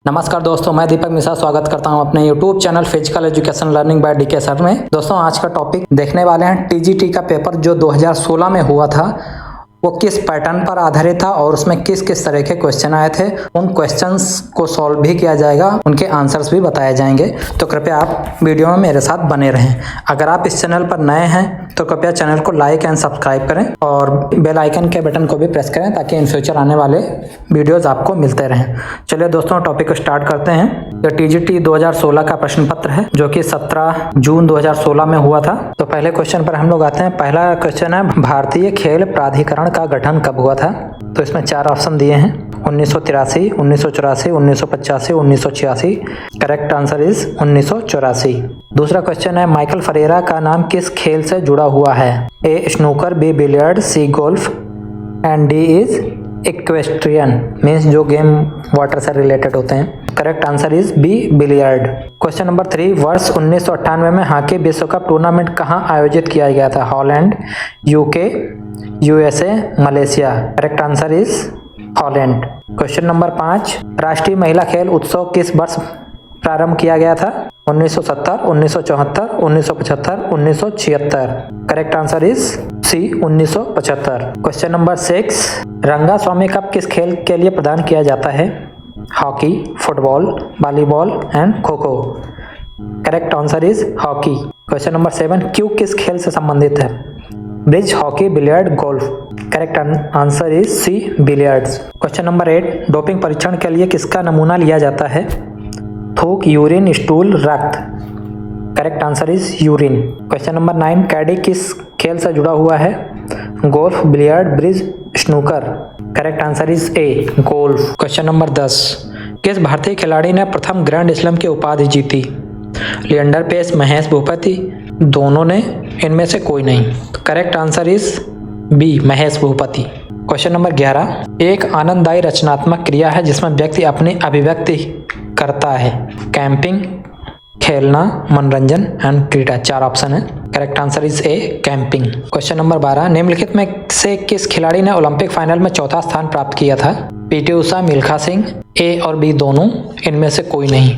नमस्कार दोस्तों, मैं दीपक मिश्रा स्वागत करता हूं अपने YouTube channel physical education learning by DK sir में। दोस्तों आज का टॉपिक देखने वाले हैं टीजीटी का पेपर जो 2016 में हुआ था वो किस पैटर्न पर आधारित था और उसमें किस किस तरह के क्वेश्चन आए थे। उन क्वेश्चंस को सॉल्व भी किया जाएगा, उनके आंसर्स भी बताए जाएंगे। तो कृपया आप वीडियो में मेरे साथ बने रहें। अगर आप इस चैनल पर नए हैं तो कृपया चैनल को लाइक एंड सब्सक्राइब करें और बेल आइकन के बटन को भी प्रेस करें ताकि इन फ्यूचर आने वाले वीडियोज आपको मिलते रहें। चलिए दोस्तों टॉपिक को स्टार्ट करते हैं। यह टीजीटी 2016 का प्रश्न पत्र है जो कि 17 जून 2016 में हुआ था। तो पहले क्वेश्चन पर हम लोग आते हैं। पहला क्वेश्चन है, भारतीय खेल प्राधिकरण का गठन कब हुआ था? तो इसमें 4 ऑप्शन दिए हैं, 1983, 1984, 1985, 1986। Correct answer is 1984। दूसरा क्वेश्चन है, माइकल फरेरा का नाम किस खेल से जुड़ा हुआ है? A snooker, B billiard, C golf and D is equestrian, means जो गेम वाटर से रिलेटेड होते हैं। Correct answer is B billiard. Question number 3, वर्ष 1998 में हॉकी विश्व कप टूर्नामेंट कहाँ आयोजित किया गया था? Holland, UK, USA, Malaysia. Correct answer is Holland. Question number 5, राष्ट्रीय महिला खेल उत्सव किस वर्ष प्रारंभ किया गया था? 1970, 1974, 1975, 1976। Correct answer is C 1975। Question number 6, Rangaswamy cup किस खेल के लिए प्रदान किया जाता है? Hockey, football, volleyball and kho kho. Correct answer is hockey. Question number 7, cue किस खेल से संबंधित है? Bridge, hockey, billiard, golf. Correct answer is C billiards. Question number 8, doping परीक्षण के लिए किसका नमूना लिया जाता है? थूक, यूरिन, स्टूल, रक्त। Correct answer is urine. Question number 9, caddie किस खेल से जुड़ा हुआ है? Golf, billiard, bridge, snooker. Correct answer is A golf. Question number 10, किस भारतीय खिलाड़ी ने प्रथम ग्रैंड स्लैम की उपाधि जीती? लिएंडर पेस, महेश भूपति, दोनों ने, इनमें से कोई नहीं। Correct answer is B Mahesh Bhupathi. Question number 11, एक आनंददायी रचनात्मक क्रिया है जिसमें व्यक्ति अपनी अभिव्यक्ति करता है? कैंपिंग, खेलना, मनोरंजन एंड क्रीड़ा। 4 ऑप्शन है। Correct answer is A camping. Question number 12, निम्नलिखित में से किस खिलाड़ी ने ओलंपिक फाइनल में चौथा स्थान प्राप्त किया था? पीटी उषा, मिल्खा सिंह, ए और बी दोनों, इनमें से कोई नहीं।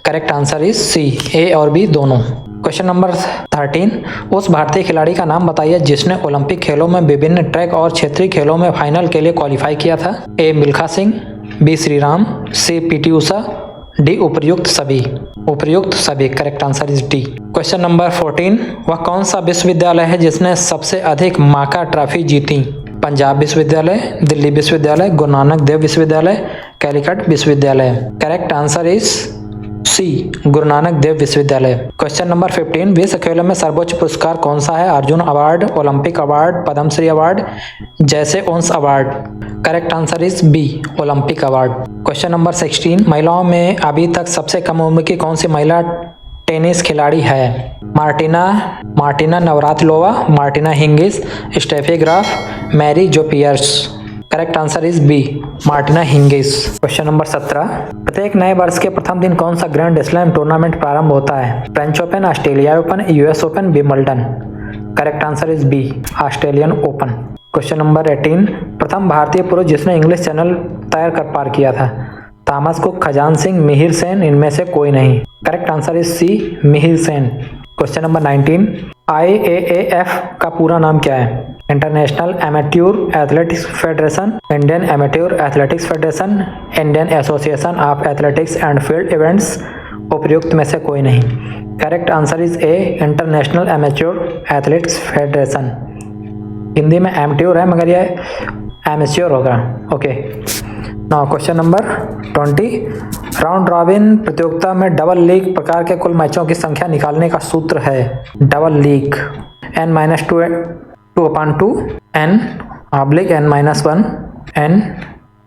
करेक्ट आंसर इज सी ए और बी दोनों। क्वेश्चन नंबर 13, उस भारतीय खिलाड़ी का नाम बताइए जिसने ओलंपिक खेलों में विभिन्न ट्रैक और क्षेत्रीय खेलों में फाइनल के लिए क्वालिफाई किया था? ए मिल्खा सिंह, बी श्रीराम, सी पीटी उषा, डी उपर्युक्त सभी। उपर्युक्त सभी। Correct answer is D. Question number 14, वह कौन सा विश्वविद्यालय है जिसने सबसे अधिक माका ट्रॉफी जीती? पंजाब विश्वविद्यालय, दिल्ली विश्वविद्यालय, गुरु नानक देव विश्वविद्यालय, कैलिकट विश्वविद्यालय। करेक्ट आंसर इज सी गुरु नानक देव विश्वविद्यालय। क्वेश्चन नंबर 15, विश्व खेलों में सर्वोच्च पुरस्कार कौन सा है? Arjun award, Olympic award, Padma Shri award, Jesse Owens award. Correct answer is B Olympic award. Question number 16, महिलाओं में अभी तक सबसे कम उम्र की कौन सी महिला टेनिस खिलाड़ी है? Martina Navratilova, Martina Hingis, Steffi Graf, Mary Joe Pierce. Correct answer is B Martina Hingis. Question number 17, प्रत्येक नए वर्ष के प्रथम दिन कौन सा ग्रैंड स्लैम टूर्नामेंट प्रारंभ होता है? French Open, Australia Open, US Open, Wimbledon. Correct answer is B Australian Open. Question number 18, प्रथम भारतीय पुरुष जिसने इंग्लिश चैनल तैर कर पार किया था? थॉमस कुक, खजान सिंह, मिहिर सेन, इनमें से कोई नहीं। Correct answer is C Mihir Sen. Question number 19, IAAF का पूरा नाम क्या है? International amateur athletics federation, Indian amateur athletics federation, Indian association of athletics and field events. उपयुक्त में से कोई नहीं। Correct answer is A international amateur athletics federation. Hindi में एमेट्योर है मगर यह एमेच्योर होगा। Okay. Now question number 20, round robin प्रतियोगिता में डबल लीग प्रकार के कुल मैचों की संख्या निकालने का सूत्र है? Double league n-2/2 n/n-1 n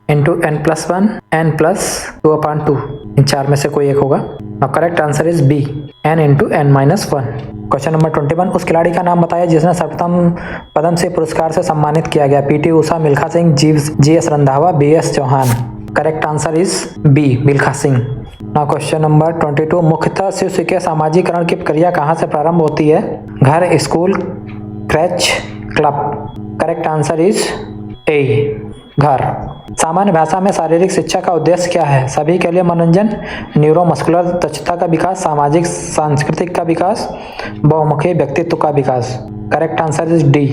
into n+1 n+2/2। इन 4 में से कोई एक होगा। Correct answer is B n into n-1। Question number 21, उस खिलाड़ी का नाम बताइए जिसने सर्वप्रथम पद्मश्री पुरस्कार से सम्मानित किया गया? PT Usha, Milkha Singh, GS. Randhawa, BS. Chauhan. Correct answer is B Milkha Singh. Now question number 22, मुख्यतः शिशु के सामाजिकरण की प्रक्रिया कहाँ से प्रारंभ होती है? घर, school, क्रैच, club. Correct answer is ए घर। सामान्य भाषा में शारीरिक शिक्षा का उद्देश्य क्या है? सभी के लिए मनोरंजन, न्यूरोमस्कुलर दक्षता का विकास, सामाजिक सांस्कृतिक का विकास, बहुमुखी व्यक्तित्व का विकास। करेक्ट आंसर इज डी,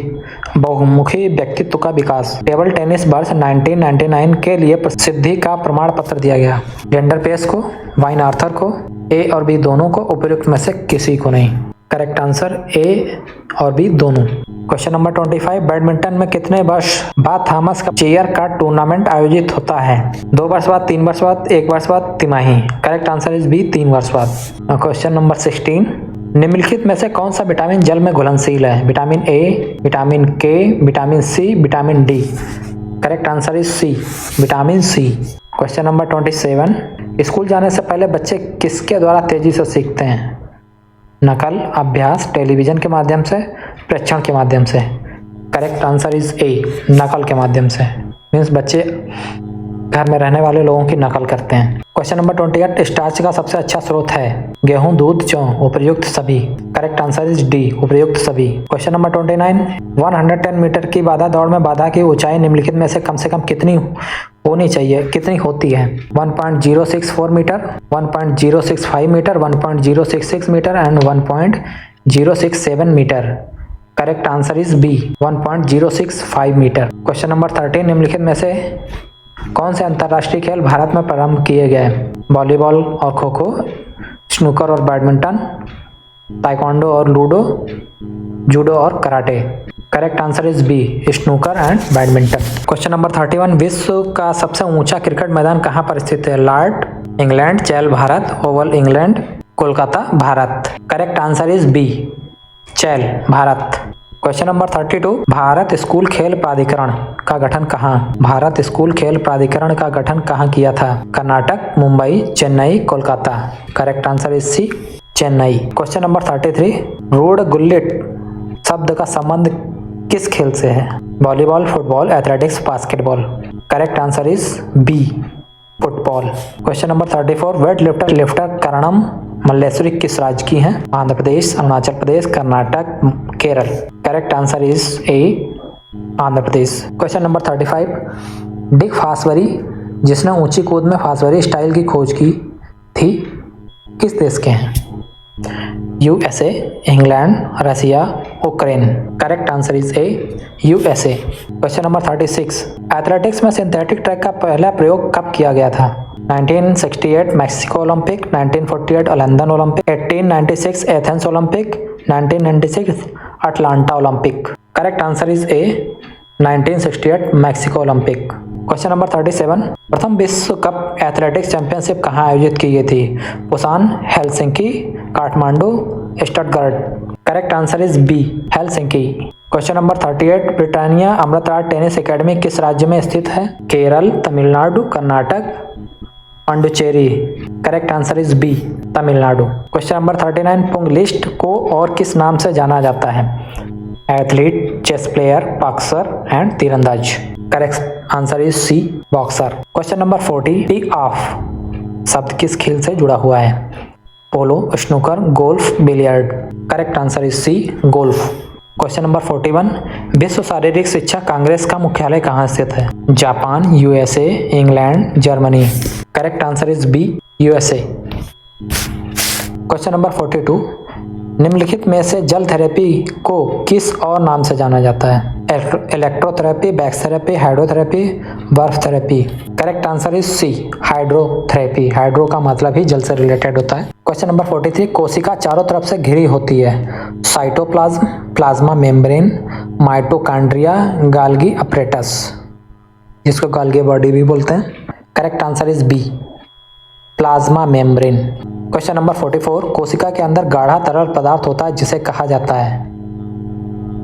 बहुमुखी व्यक्तित्व का विकास। टेबल टेनिस वर्ष 1999 के लिए प्रसिद्धि का प्रमाण पत्र दिया गया। जेंडर पेस को, वाइन आर्थर को, ए और बी दोनों को, उपयुक्त में से किसी को नहीं। करेक्ट आंसर ए और बी दोनों। क्वेश्चन नंबर 25, बैडमिंटन में कितने वर्ष बाद थॉमस कप चेयर का टूर्नामेंट आयोजित होता है? 2 वर्ष बाद, 3 वर्ष बाद, 1 वर्ष बाद, तिमाही। करेक्ट आंसर इज बी, 3 वर्ष बाद। क्वेश्चन नंबर 16, निम्नलिखित में से कौन सा विटामिन जल में घुलनशील है? Vitamin A, vitamin K, vitamin C, vitamin D. Correct answer is C, vitamin C. Question number 27, school जाने से पहले बच्चे किसके द्वारा तेजी से सीखते हैं? नकल, अभ्यास, टेलीविजन के माध्यम से, प्रेक्षण के माध्यम से। करेक्ट आंसर इज ए, नकल के माध्यम से। मीन्स बच्चे घर में रहने वाले लोगों की नकल करते हैं। क्वेश्चन नंबर 28, स्टार्च का सबसे अच्छा स्रोत है? गेहूं, दूध, जौ, उपयुक्त सभी। करेक्ट आंसर इज डी, उपयुक्त सभी। क्वेश्चन नंबर 29, 110 मीटर की बाधा दौड़ में बाधा की ऊंचाई निम्नलिखित में से कम कितनी होनी चाहिए, कितनी होती है? 1.064 metre, 1.065 metre, 1.066 metre and 1.067 metre. Correct answer is B, 1.065 metre. Question number 30, निम्नलिखित में से कौन से अंतर्राष्ट्रीय खेल भारत में प्रारंभ किए गए? वॉलीबॉल और खो खो, स्नूकर और बैडमिंटन, ताइक्वांडो और लूडो, जूडो और karate. Correct answer is B, snooker and badminton. Question number 31, विश्व का सबसे ऊंचा क्रिकेट मैदान कहाँ पर स्थित है? Lord, England, Chail, Bharat, Oval, England, Kolkata, Bharat. Correct answer is B, Chail, Bharat. Question number 32, Bharat school खेल प्राधिकरण का गठन कहाँ? भारत स्कूल खेल प्राधिकरण का गठन कहाँ किया था? Karnataka, Mumbai, Chennai, Kolkata. Correct answer is C, Chennai. Question number 33, Ruud Gullit शब्द का संबंध किस खेल से है? Volleyball, football, athletics, basketball. Correct answer is B, football. Question number 34, weight lifter Karnam Malleswari किस राज्य की हैं? Andhra Pradesh, Arunachal Pradesh, Karnataka, Kerala. Correct answer is A, Andhra Pradesh. Question number 35, Dick Fosbury जिसने ऊंची कूद में फास्बरी स्टाइल की खोज की थी किस देश के हैं? USA, England, Russia, Ukraine. Correct answer is A, USA. Question number 36, athletics में सिंथेटिक ट्रैक का पहला प्रयोग कब किया गया था? 1968 Mexico Olympic, 1948 London Olympic, 1896 Athens Olympic, 1996 Atlanta Olympic. Correct answer is A, 1968 Mexico Olympic. Question number 37, प्रथम विश्व कप एथलेटिक्स चैंपियनशिप कहाँ आयोजित की गई थी? Busan, Helsinki, Kathmandu, Stuttgart. Correct answer is B, Helsinki. Question number 38, Britannia Amritraj tennis academy किस राज्य में स्थित है? Kerala, Tamil Nadu, Karnataka, Puducherry. Correct answer is B, Tamil Nadu. Question number 39, pugilist को और किस नाम से जाना जाता है? Athlete, chess player, boxer and तीरंदाज। Correct answer is C, boxer. Question number 40, tee off शब्द किस खेल से जुड़ा हुआ है? पोलो, snooker, golf, billiard. Correct answer is C, golf. Question number 41, विश्व शारीरिक शिक्षा कांग्रेस का मुख्यालय कहाँ स्थित है? Japan, USA, England, Germany. Correct answer is B, USA. Question number 42, निम्नलिखित में से जल थेरेपी को किस और नाम से जाना जाता है? इलेक्ट्रोथेरेपी, बैक्स थेरेपी, हाइड्रोथेरेपी, बर्फ therapy. Correct answer is C, hydrotherapy. Hydro का मतलब ही जल से रिलेटेड होता है। क्वेश्चन नंबर 43, कोशिका चारों तरफ से घिरी होती है? Cytoplasm, plasma membrane, mitochondria, Golgi apparatus, जिसको गाल्गी बॉडी भी बोलते हैं। Correct answer is B, plasma membrane. Question number 44, कोशिका के अंदर गाढ़ा तरल पदार्थ होता है जिसे कहा जाता है?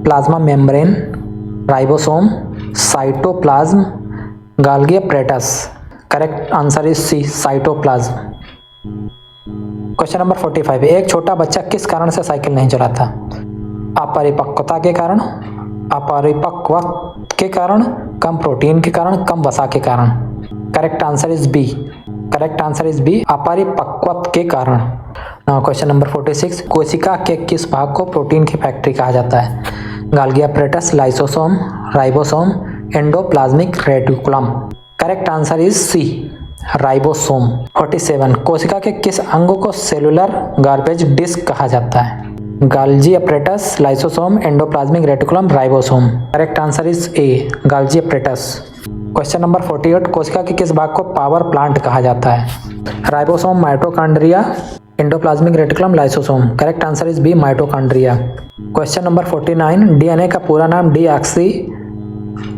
Plasma membrane, ribosome, cytoplasm, Golgi apparatus. Correct answer is C, cytoplasm. Question number 45, एक छोटा बच्चा किस कारण से साइकिल नहीं चलाता? अपरिपक्वता के कारण, अपरिपक्व के कारण, कम प्रोटीन के कारण, कम वसा के कारण। Correct answer is B, correct answer is B, अपरिपक्व के कारण। क्वेश्चन नंबर 46, कोशिका के किस भाग को प्रोटीन की फैक्ट्री कहा जाता है? Golgi apparatus, lysosome, ribosome, endoplasmic reticulum. Correct answer is C, ribosome. 47, कोशिका के किस अंग को सेलुलर गार्बेज डिस्क कहा जाता है? गाल्जी apparatus, lysosome, endoplasmic reticulum, ribosome. Correct answer is A, गाल्जी apparatus. Question number 48, कोशिका के किस भाग को पावर प्लांट कहा जाता है? Ribosome, mitochondria, endoplasmic reticulum, lysosome. Correct answer is B, mitochondria. Question number 49, DNA का पूरा नाम deoxy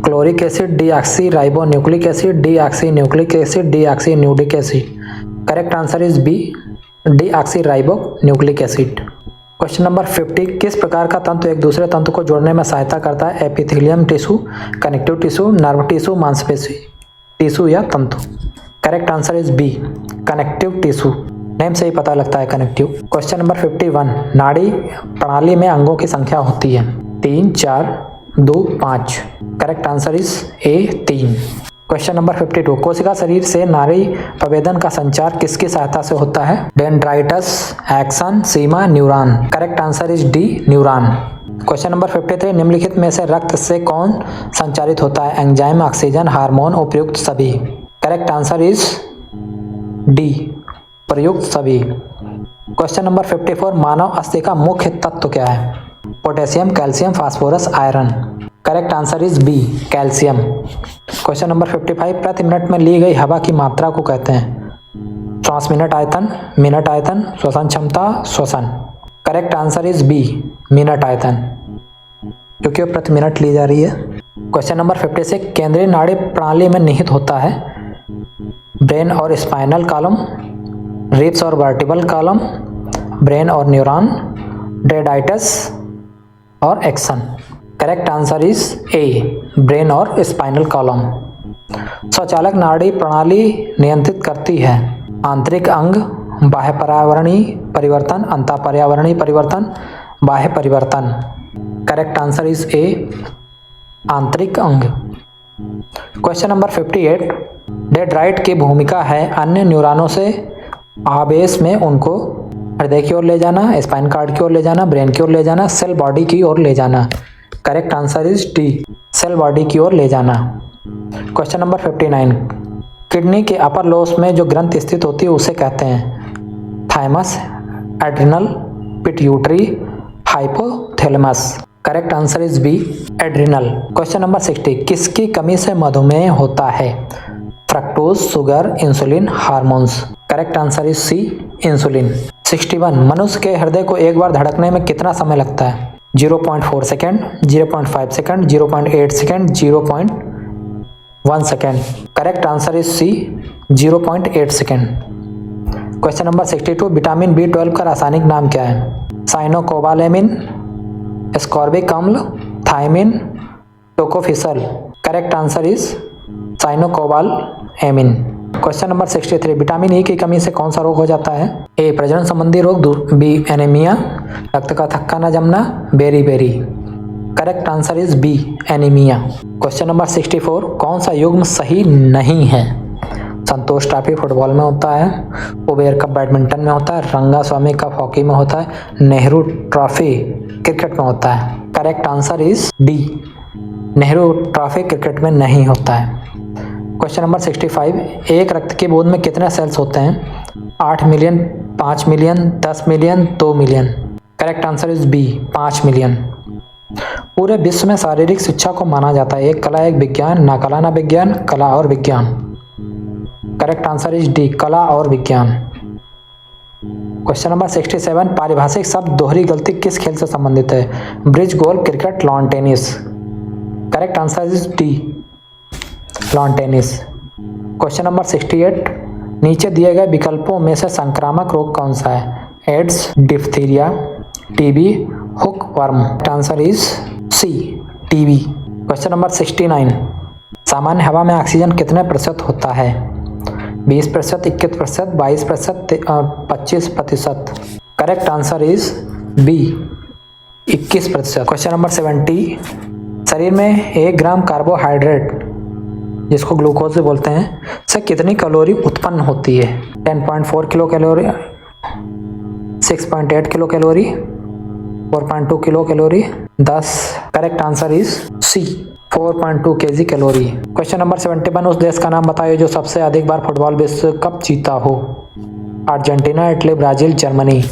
chloric acid, deoxyribonucleic acid, deoxy nucleic acid, deoxy nucleic acid. Correct answer is B, deoxyribonucleic acid. Question number 50, किस प्रकार का तंतु एक दूसरे तंतु को जोड़ने में सहायता करता है? Epithelium tissue, connective tissue, nerve tissue, मांसपेशी टिश्यू या तंतु। Correct answer is B, connective tissue. Name से ही पता लगता है कनेक्टिव। क्वेश्चन नंबर 51, नाड़ी प्रणाली में अंगों की संख्या होती है? 3, 4, 2, 5। Correct answer is A, 3। Question number 52, कोशिका शरीर से नाड़ी प्रवेदन का संचार किसकी सहायता से होता है? डेंड्राइटस, एक्सन, सीमा, neuron. Correct answer is D, neuron. Question number 53, निम्नलिखित में से रक्त से कौन संचारित होता है? एंजाइम, ऑक्सीजन, हार्मोन, उपयुक्त सभी। करेक्ट आंसर इज डी, प्रयुक्त सभी। क्वेश्चन नंबर 54, मानव अस्थि का मुख्य तत्व क्या है? Potassium, calcium, phosphorus, iron. Correct answer is B, calcium. Question number 55, प्रति मिनट में ली गई हवा की मात्रा को कहते हैं? श्वास मिनट आयतन, मिनट आयतन, श्वसन क्षमता, श्वसन। Correct answer is B, minute आयतन, क्योंकि वो प्रति मिनट ली जा रही है। क्वेश्चन नंबर 56, केंद्रीय नाड़ी प्रणाली में निहित होता है? ब्रेन और स्पाइनल कॉलम, रिब्स और वर्टिब्रल कॉलम, ब्रेन और न्यूरॉन, डेड्राइटस और action. Correct answer is A, brain और स्पाइनल कॉलम। स्वचालक नाड़ी प्रणाली नियंत्रित करती है? आंतरिक अंग, बाह्य पर्यावरणीय परिवर्तन, अंतः पर्यावरणीय परिवर्तन, बाह्य परिवर्तन। करेक्ट आंसर इज ए, आंतरिक अंग। क्वेश्चन नंबर 58, डेंड्राइट की भूमिका है अन्य न्यूरॉनों से आवेश में उनको हृदय की ओर ले जाना, स्पाइन कार्ड की ओर ले जाना, ब्रेन की ओर ले जाना, सेल बॉडी की ओर ले जाना। Correct answer is D, cell body की ओर ले जाना। क्वेश्चन नंबर 59, किडनी के अपर लोब्स में जो ग्रंथि स्थित होती है उसे कहते हैं? Thymus, adrenal, pituitary, hypothalamus. Correct answer is B, adrenal. Question number 60, किसकी कमी से मधुमेह होता है? Fructose, sugar, insulin, hormones. Correct answer is C, insulin. 61, मनुष्य के हृदय को एक बार धड़कने में कितना समय लगता है? 0.4 second, 0.5 second, 0.8 second, 0.1 second. Correct answer is C, 0.8 second. Question number 62, vitamin B12 का रासायनिक नाम क्या है? साइनोकोबालेमिन, एस्कॉर्बिक अम्ल, thiamine, tocopherol. Correct answer is cyanocobalamin. Question number 63, vitamin E की कमी से कौन सा रोग हो जाता है? ए, प्रजनन संबंधी रोग, बी, एनीमिया, रक्त का थक्का न जमना, बेरी। Correct answer is B, anaemia. Question number 64, कौन सा युग्म सही नहीं है? संतोष ट्रॉफी फुटबॉल में होता है, उबेर कप बैडमिंटन में होता है, रंगास्वामी कप हॉकी में होता है, नेहरू ट्रॉफी क्रिकेट में होता है। Correct answer is D, Nehru trophy cricket में नहीं होता है। क्वेश्चन नंबर 65, एक रक्त की बूंद में कितने सेल्स होते हैं? 8 million, 5 million, 10 million, 2 million. Correct answer is B, 5 million. पूरे विश्व में शारीरिक शिक्षा को माना जाता है? एक कला, एक विज्ञान, ना कला ना विज्ञान, कला और विज्ञान। करेक्ट आंसर इज डी, कला और विज्ञान। क्वेश्चन नंबर 67, पारिभाषिक शब्द दोहरी गलती किस खेल से संबंधित है? Bridge, golf, cricket, lawn tennis. Correct answer is D, lawn tennis. Question number 68, नीचे दिए गए विकल्पों में से संक्रामक रोग कौन सा है? AIDS, diphtheria, TB, hookworm. Answer is C, TB. Question number 69, सामान्य हवा में ऑक्सीजन कितने प्रतिशत होता है? 20%, 21%, 22%, 25%। Correct answer is B, 21%। Question number 70, शरीर में 1 ग्राम कार्बोहाइड्रेट, जिसको ग्लूकोज बोलते हैं, से कितनी कैलोरी उत्पन्न होती है? 10.4 kilocalorie, 6.8 kilocalorie, 4.2 kilocalorie, 10। Correct answer is C, 4.2 kg calorie. Question number 71, उस देश का नाम बताइए जो सबसे अधिक बार फुटबॉल विश्व कप जीता हो। Argentina, Italy, Brazil, Germany.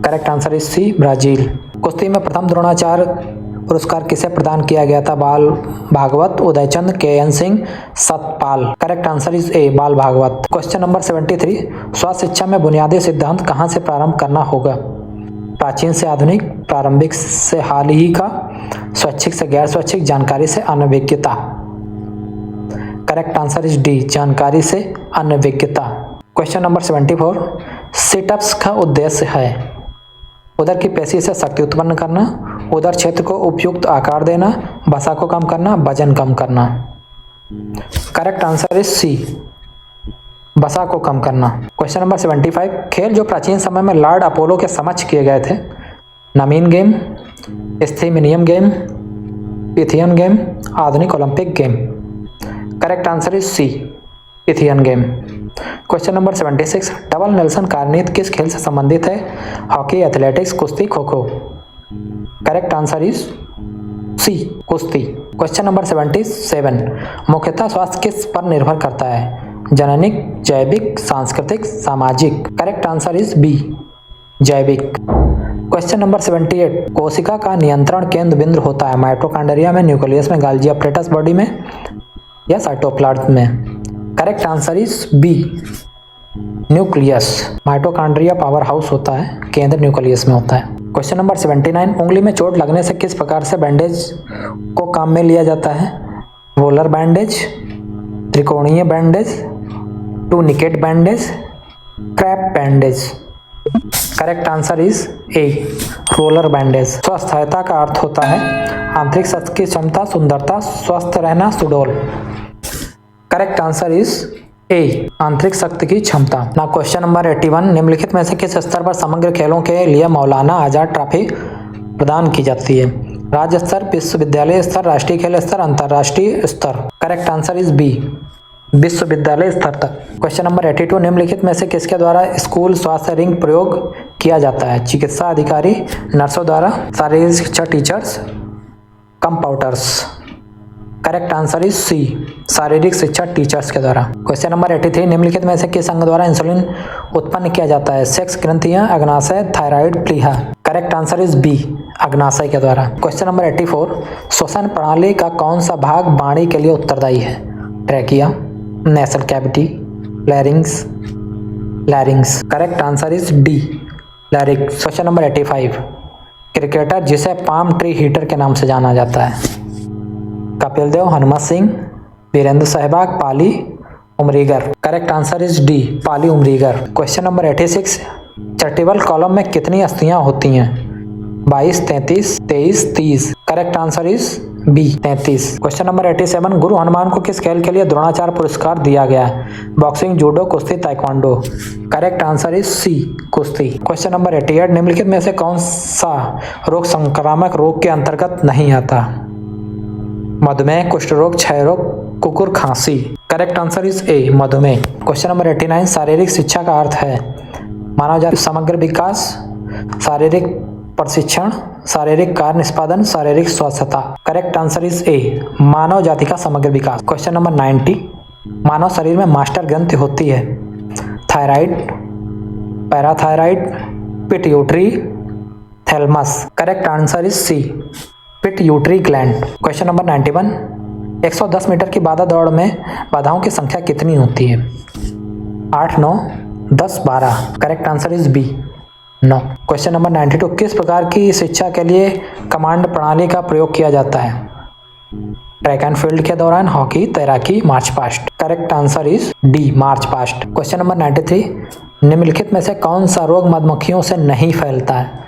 Correct answer is C, Brazil. कुश्ती में प्रथम द्रोणाचार्य पुरस्कार किसे प्रदान किया गया था। Bal Bhagwat, Udaychand, K N. Singh, Satpal. Correct answer is A, Bal Bhagwat. Question number 73, स्वास्थ्य शिक्षा में बुनियादी सिद्धांत कहाँ से प्रारंभ करना होगा। प्राचीन से आधुनिक, प्रारंभिक से हाल ही का, स्वैच्छिक से गैर स्वैच्छिक, जानकारी से अनभिज्ञता। करेक्ट आंसर इज डी, जानकारी से अनभिज्ञता। क्वेश्चन नंबर 74, सिटअप्स का उद्देश्य है उदर की पेशी से शक्ति उत्पन्न करना, उदर क्षेत्र को उपयुक्त आकार देना, वसा को कम करना, वजन कम करना। करेक्ट आंसर इज सी, वसा को कम करना। क्वेश्चन नंबर 75, खेल जो प्राचीन समय में लॉर्ड अपोलो के समक्ष किए गए थे। Nemean game, Isthmian game, Pythian game, आधुनिक Olympic game. Correct answer is C, Pythian game. Question number 76, double Nelson कार्नित किस खेल से संबंधित है। हॉकी, एथलेटिक्स, कुश्ती, खो kho. Correct answer is C, कुश्ती। क्वेश्चन नंबर 77, मुख्यतः स्वास्थ्य किस पर निर्भर करता है। जननिक, जैविक, सांस्कृतिक, सामाजिक। करेक्ट आंसर इज बी, जैविक। क्वेश्चन नंबर 78, कोशिका का नियंत्रण केंद्र बिंदु होता है। माइटोकॉन्ड्रिया में, न्यूक्लियस में, गाल्गी अपरेटस बॉडी में या साइटोप्लाज्म में। Correct answer is B, nucleus. Mitochondria powerhouse होता है, केंद्र न्यूक्लियस में होता है। क्वेश्चन नंबर 79, उंगली में चोट लगने से किस प्रकार से बैंडेज को काम में लिया जाता है। रोलर बैंडेज, त्रिकोणीय bandage, tourniquet bandage, crepe bandage. Correct answer is A, roller bandage. स्वस्थता का अर्थ होता है आंतरिक शक्ति की क्षमता, सुंदरता, स्वस्थ रहना, सुडौल। करेक्ट आंसर इज ए, आंतरिक शक्ति की क्षमता। ना क्वेश्चन नंबर 81, निम्नलिखित में से किस स्तर पर समग्र खेलों के लिए मौलाना आजाद ट्रॉफी प्रदान की जाती है। राज्य स्तर, विश्वविद्यालय स्तर, राष्ट्रीय खेल स्तर, अंतर्राष्ट्रीय स्तर। करेक्ट आंसर इज बी, विश्वविद्यालय स्तर तक। क्वेश्चन नंबर 82, निम्नलिखित में से किसके द्वारा स्कूल स्वास्थ्य रिंग प्रयोग किया जाता है। चिकित्सा अधिकारी, नर्सों द्वारा, शारीरिक शिक्षा teachers, compounders. Correct answer is C, शारीरिक शिक्षा टीचर्स के द्वारा। क्वेश्चन नंबर 83, निम्नलिखित में से किस अंग द्वारा इंसुलिन उत्पन्न किया जाता है। सेक्स ग्रंथियां, अग्नाशय, थायराइड, प्लीहा। करेक्ट आंसर इज बी, अग्नाशय के द्वारा। क्वेश्चन नंबर 84, श्वसन प्रणाली का कौन सा भाग वाणी के लिए उत्तरदायी है। Trachea, nasal cavity, larynx. Correct answer is D, larynx. Question number 85, cricketer जिसे पाम ट्री हीटर के नाम से जाना जाता है। Kapil Dev, Hanumant Singh, Virender Sehwag, Polly Umrigar. Correct answer is D, Polly Umrigar. Question number 86, vertebral column में कितनी अस्थियां होती हैं। 22, 33, 23, 30। Correct answer is B, 33। Question number 87, Guru Hanuman को किस खेल के लिए द्रोणाचार्य पुरस्कार दिया गया। बॉक्सिंग, जूडो, कुश्ती, taekwondo. Correct answer is C, कुश्ती। क्वेश्चन नंबर 88, निम्नलिखित में से कौन सा रोग संक्रामक रोग के अंतर्गत नहीं आता। मधुमेह, कुष्ठ रोग, क्षय रोग, कुकुर खांसी। करेक्ट आंसर इज ए, मधुमेह। क्वेश्चन नंबर 89, शारीरिक शिक्षा का अर्थ है मानव जाति समग्र विकास, शारीरिक प्रशिक्षण, शारीरिक कार्य निष्पादन, शारीरिक स्वस्थता। करेक्ट आंसर इज ए, मानव जाति का समग्र विकास। क्वेश्चन नंबर 90, मानव शरीर में मास्टर ग्रंथि होती है। Thyroid, parathyroid, pituitary, thalamus. Correct answer is C, pituitary gland. Question number 91, 110 metre की बाधा दौड़ में बाधाओं की संख्या कितनी होती है। 8, 9, 10, 12। Correct answer is B, 9। Question number 92, किस प्रकार की शिक्षा के लिए कमांड प्रणाली का प्रयोग किया जाता है। ट्रैक एंड फील्ड के दौरान, हॉकी, तैराकी, march past. Correct answer is D, march past. Question number 93, निम्नलिखित में से कौन सा रोग मधुमक्खियों से नहीं फैलता है।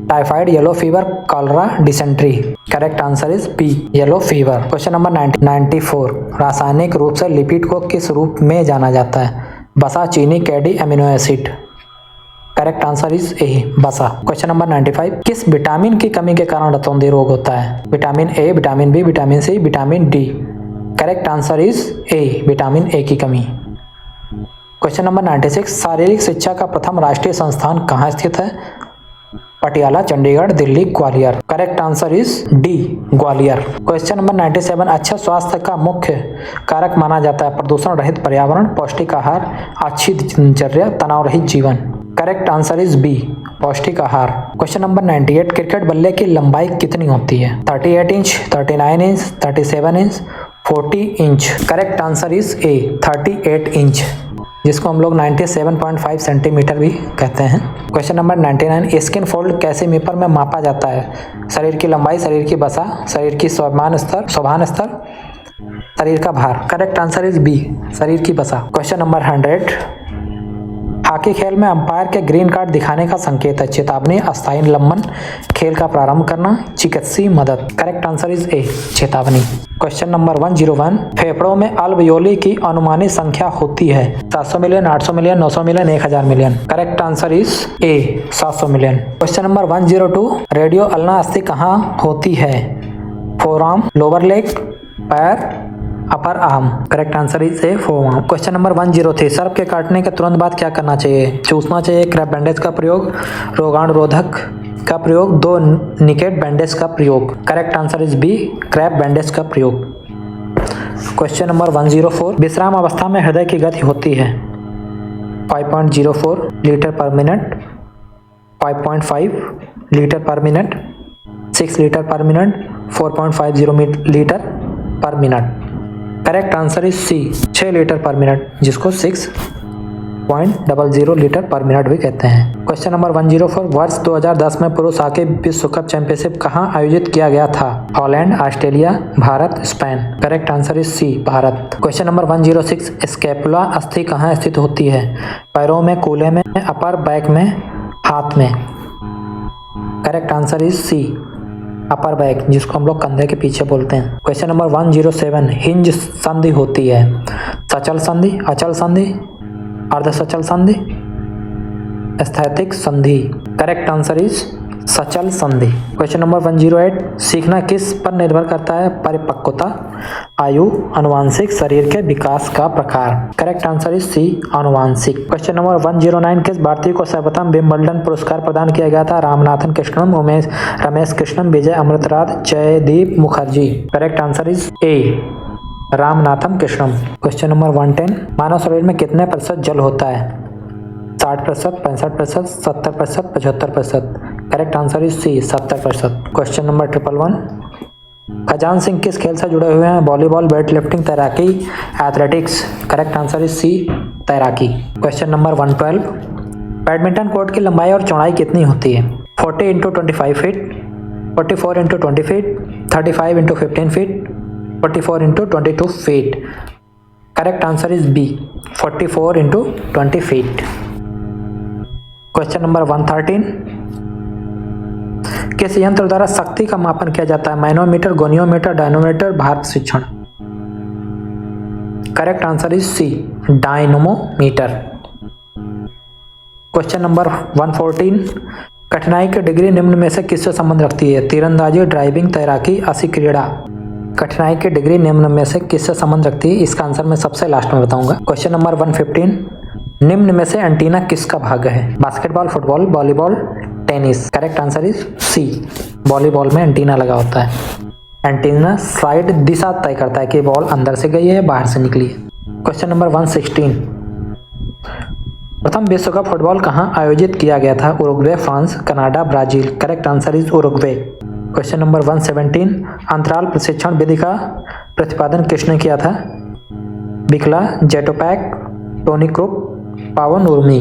Typhoid, yellow fever, cholera, dysentery. Correct answer is B, yellow fever. Question number 94, रासायनिक रूप से लिपिड को किस रूप में जाना जाता है। वसा, चीनी, कैडी, amino acid. Correct answer is A, वसा। क्वेश्चन नंबर 95, किस विटामिन की कमी के कारण रतौंधी रोग होता है। Vitamin A, vitamin B, vitamin C, vitamin D. Correct answer is A, vitamin A की कमी। क्वेश्चन नंबर 96, शारीरिक शिक्षा का प्रथम राष्ट्रीय संस्थान कहाँ स्थित है। Patiala, Chandigarh, Delhi, Gwalior. Correct answer is D, Gwalior. Question number 97, अच्छा स्वास्थ्य का मुख्य कारक माना जाता है प्रदूषण रहित पर्यावरण, पौष्टिक आहार, अच्छी दिनचर्या, तनाव रहित जीवन। करेक्ट आंसर इज बी, पौष्टिक आहार। क्वेश्चन नंबर 98, क्रिकेट बल्ले की लंबाई कितनी होती है? 38 inch, 39 inch, 37 inch, 40 inch. Correct answer is A, 38 inch, जिसको हम लोग 97.5 सेंटीमीटर भी कहते हैं। क्वेश्चन नंबर 99, स्किन फोल्ड कैसे मीटर में मापा जाता है? शरीर की लंबाई, शरीर की वसा, शरीर की स्वाभिमान स्तर, शरीर का भार। करेक्ट आंसर इज बी, शरीर की वसा। क्वेश्चन नंबर 100, हॉकी खेल में अंपायर के ग्रीन कार्ड दिखाने का संकेत है? चेतावनी, अस्थायी निलंबन, खेल का प्रारंभ करना, चिकित्सीय मदद। करेक्ट आंसर इज ए, चेतावनी। क्वेश्चन नंबर 101, फेफड़ों में अल्वयोली की अनुमानित संख्या होती है? 700 million, 800 million, 900 million, 1000 million. Correct answer is A, 700 million. Question number 102, radio ulna अस्थि कहाँ होती है? फोरआर्म, लोअर लेग, पैर, upper arm. Correct answer is A, forearm. Question number 103, सर्प के काटने के तुरंत बाद क्या करना चाहिए? चूसना चाहिए, क्रैप बैंडेज का प्रयोग, रोगाणुरोधक का प्रयोग, 2 निकेट बैंडेज का प्रयोग। Correct answer is B, crepe bandage का प्रयोग। क्वेश्चन नंबर 104, विश्राम अवस्था में हृदय की गति होती है? 5.04 litre per minute, 5.5 litre per minute, 6 litre per minute, 4.50 litre per minute. Correct answer is C, 6 litre per minute, जिसको 6.00 लीटर पर मिनट भी कहते हैं। क्वेश्चन नंबर 104, वर्ष 2010 में पुरुष हॉकी विश्व कप चैंपियनशिप कहाँ आयोजित किया गया था? Holland, Australia, Bharat, Spain. Correct answer is C, Bharat. Question number 106, scapula अस्थि कहाँ स्थित होती है? पैरों में, कूल्हे में, अपर बैक में, हाथ में। Correct answer is C, upper back, जिसको हम लोग कंधे के पीछे बोलते हैं। क्वेश्चन नंबर 107, हिंज संधि होती है? सचल संधि, अचल संधि, अर्ध सचल संधि, स्थैतिक संधि। करेक्ट आंसर इज सचल संधि। क्वेश्चन नंबर 108, सीखना किस पर निर्भर करता है? परिपक्वता, आयु, अनुवांशिक, शरीर के विकास का प्रकार। करेक्ट आंसर इज सी, अनुवांशिक। क्वेश्चन नंबर 109, किस भारतीय को सर्वप्रथम विंबलडन पुरस्कार प्रदान किया गया था? Ramanathan Krishnan, Ramesh Krishnan, Vijay Amritraj, Jaideep Mukherjee. Correct answer is A, Ramanathan Krishnan. Question number 110, मानव शरीर में कितने प्रतिशत जल होता है? 60%, 65%, 70%, 75%। Correct answer is C, 70%। Question number 111, Khajan Singh किस खेल से जुड़े हुए हैं? वॉलीबॉल, वेट लिफ्टिंग, तैराकी, athletics. Correct answer is C, तैराकी। क्वेश्चन नंबर 112, बैडमिंटन कोर्ट की लंबाई और चौड़ाई कितनी होती है? 40 × 25 feet, 44 × 20 feet, 35 × 15 feet, 44 × 22 feet. Correct answer is B, 44 × 20 feet. Question number 113, किस यंत्र द्वारा शक्ति का मापन किया जाता है? मैनोमीटर, गोनियोमीटर, डायनोमीटर, भार प्रशिक्षण। Correct answer is C, dynamometer. Question number 114, कठिनाई की डिग्री निम्न में से किससे संबंध रखती है? तीरंदाजी, ड्राइविंग, तैराकी, असी क्रीड़ा। कठिनाई की डिग्री निम्न में से किससे संबंध रखती है? इसका आंसर मैं सबसे लास्ट में बताऊंगा। क्वेश्चन नंबर 115, निम्न में से एंटीना किसका भाग है? Basketball, football, volleyball, tennis. Correct answer is C, volleyball में एंटीना लगा होता है। एंटीना साइड दिशा तय करता है कि बॉल अंदर से गई है या बाहर से निकली है। क्वेश्चन नंबर 116, प्रथम विश्व कप फुटबॉल कहाँ आयोजित किया गया था? Uruguay, France, Canada, Brazil. Correct answer is Uruguay. Question number 117, अंतराल प्रशिक्षण विधि का प्रतिपादन किसने किया था? बिकला, जेटोपैक, टोनी क्रूप, पावन उर्मी।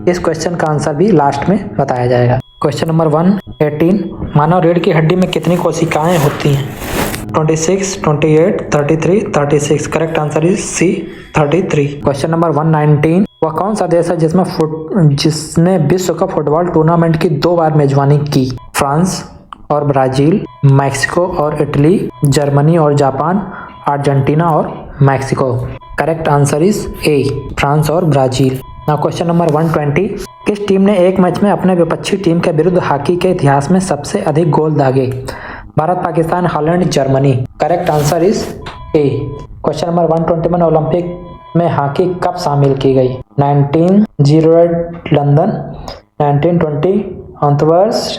इस क्वेश्चन का आंसर भी लास्ट में बताया जाएगा। क्वेश्चन नंबर 118, मानव रीढ़ की हड्डी में कितनी कोशिकाएं होती हैं? 26, 28, 33, 36। Correct answer is C, 33। Question number 119, वह कौन सा देश है जिसने विश्व कप फुटबॉल टूर्नामेंट की 2 बार मेजबानी की? फ्रांस और ब्राजील, मैक्सिको और इटली, जर्मनी और जापान, अर्जेंटीना और Mexico. Correct answer is A, France और ब्राजील। नाउ क्वेश्चन नंबर 120, किस टीम ने एक मैच में अपने विपक्षी टीम के विरुद्ध हॉकी के इतिहास में सबसे अधिक गोल दागे? Bharat, Pakistan, Holland, Germany. Correct answer is A. Question number 121, Olympic में हॉकी कब शामिल की गई? 1908 London, 1920 अंतवर्ष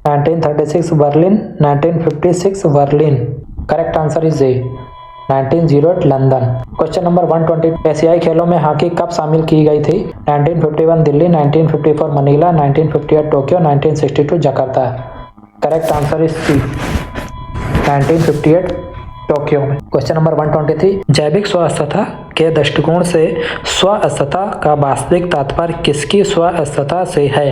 1936 Berlin, 1956 Berlin. Correct answer is A 1908 London. Question number 120 एशियाई खेलों में हॉकी कब शामिल की गई थी? 1951 Delhi, 1954 Manila, 1958 Tokyo, 1962 Jakarta. Correct answer is C 1958 Tokyo में। क्वेश्चन नंबर 123 जैविक स्वास्थ्यता के दृष्टिकोण से स्वास्थ्यता का वास्तविक तात्पर्य किसकी स्वास्थ्यता से है?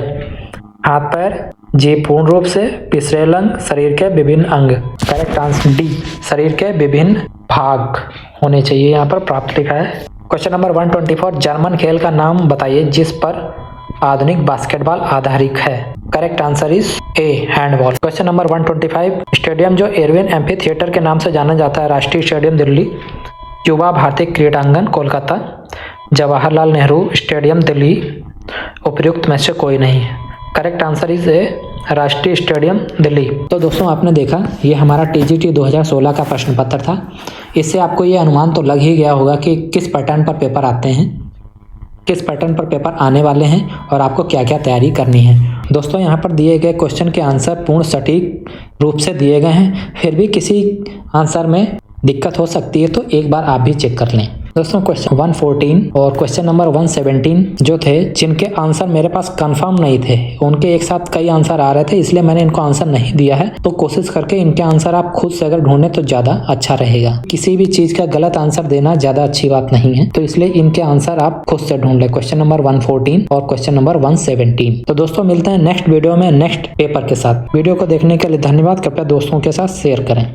हाथ पैर, जीभ पूर्ण रूप से, पिछले अंग, शरीर के विभिन्न अंग। करेक्ट आंसर डी शरीर के विभिन्न भाग होने चाहिए, यहाँ पर प्राप्त लिखा है। क्वेश्चन नंबर 124 जर्मन खेल का नाम बताइए जिस पर आधुनिक बास्केटबॉल आधारित है। Correct answer is A handball. Question number 125 stadium जो एरविन एम्फी थिएटर के नाम से जाना जाता है, राष्ट्रीय स्टेडियम दिल्ली, युवा भारतीय क्रीड़ांगन कोलकाता, जवाहरलाल नेहरू स्टेडियम दिल्ली, उपयुक्त में से कोई नहीं है। करेक्ट आंसर इज ए राष्ट्रीय स्टेडियम दिल्ली। तो दोस्तों आपने देखा ये हमारा टीजीटी 2016 का प्रश्न पत्र था। इससे आपको ये अनुमान तो लग ही गया होगा कि किस पैटर्न पर पेपर आते हैं, किस पैटर्न पर पेपर आने वाले हैं और आपको क्या क्या तैयारी करनी है। दोस्तों यहाँ पर दिए गए क्वेश्चन के आंसर पूर्ण सटीक रूप से दिए गए हैं, फिर भी किसी आंसर में दिक्कत हो सकती है तो एक बार आप भी चेक कर लें। दोस्तों क्वेश्चन 114 और क्वेश्चन नंबर 117 जो थे, जिनके आंसर मेरे पास कंफर्म नहीं थे, उनके एक साथ कई आंसर आ रहे थे, इसलिए मैंने इनको आंसर नहीं दिया है। तो कोशिश करके इनके आंसर आप खुद से अगर ढूंढें तो ज़्यादा अच्छा रहेगा। किसी भी चीज़ का गलत आंसर देना ज़्यादा अच्छी बात नहीं है, तो इसलिए इनके आंसर आप खुद से ढूंढ लें। क्वेश्चन नंबर 114 और क्वेश्चन नंबर 117। तो दोस्तों मिलते हैं नेक्स्ट वीडियो में नेक्स्ट पेपर के साथ। वीडियो को देखने के लिए धन्यवाद। कृपया दोस्तों के साथ शेयर करें।